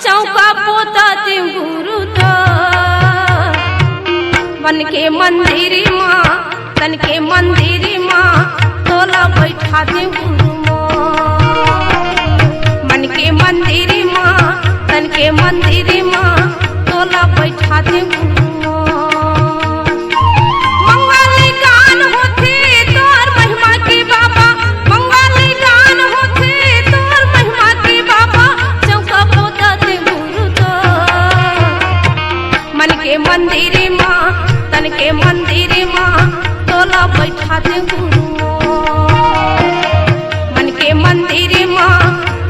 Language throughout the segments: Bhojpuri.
चौका पोताते गुरु तो मन के मंदिर माँ तन के मंदिर माँ तोला बैठा दे गुरु मन के मंदिर माँ तन के मंदिर माँ तोला बैठा दे गुरु मंदिर माँ तन के मंदिर माँ तोला बैठा दे गुरु मन के मंदिर माँ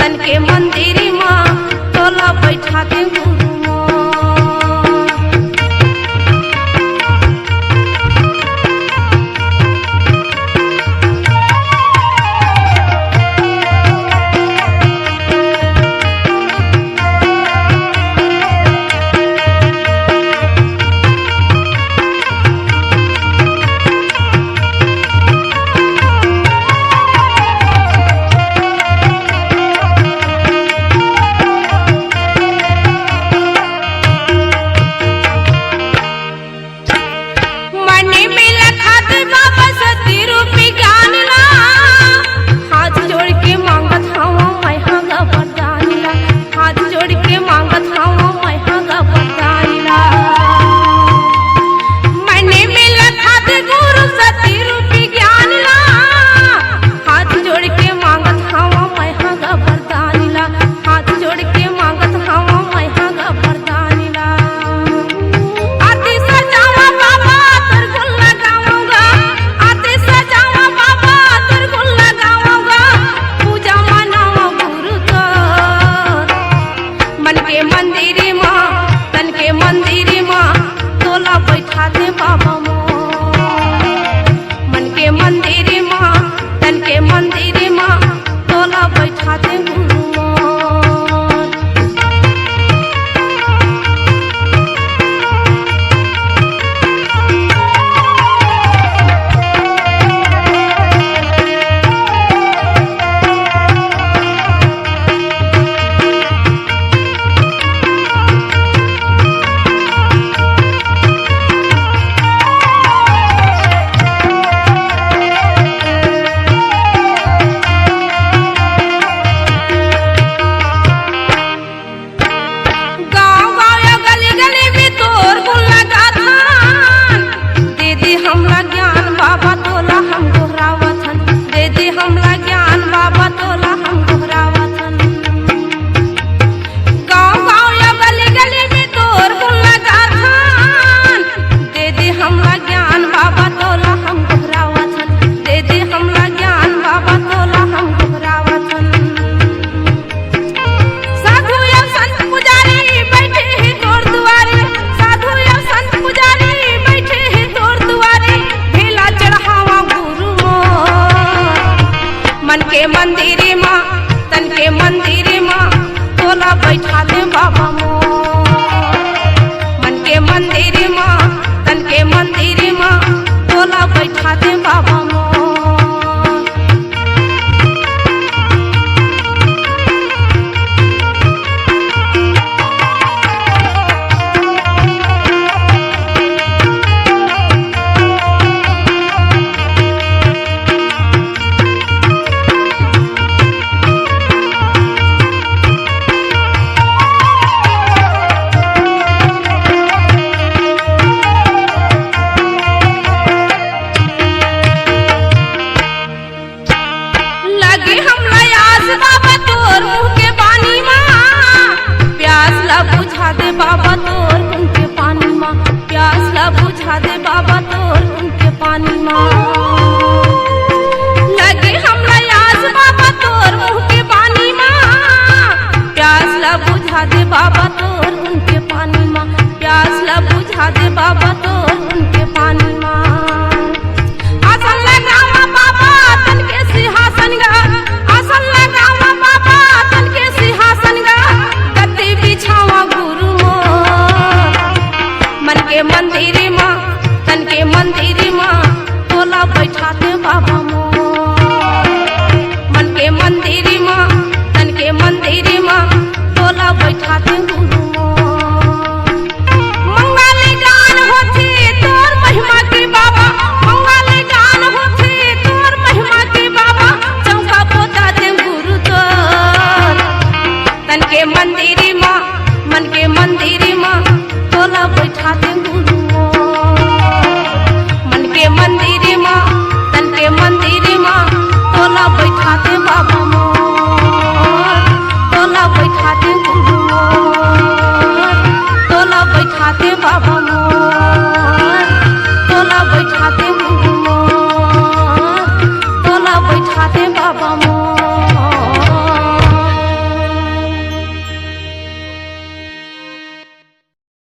तन के मंदिर माँ तोला बैठा दे गुरु मंदिर माँ तन के मंदिर माँ तोला बैठा दे बाबा मन के मंदिर माँ तन के मंदिर माँ तोला बैठा दे बाबा बुझा दे बाबा तोर उनके पानी माँ प्यास ला बुझा दे बाबा तोर उनके पानी माँ लगे हमरा याद बाबा तोर मुँह के पानी माँ प्यास ला बुझा दे बाबा तोर उनके पानी माँ प्यास ला बुझा दे बाबा तोर उनके पानी माँ आसन लगावा बाबा तन के सिंहासन गा आसन लगावा बाबा तन के सिंहासन गा गद्दी बिछावा मंदिर माँ तन के मंदिर माँ तोला बैठा दे बाबा मन के मंदिर माँ तन के मंदिर माँ तोला बैठा दे। डोला बैठा दे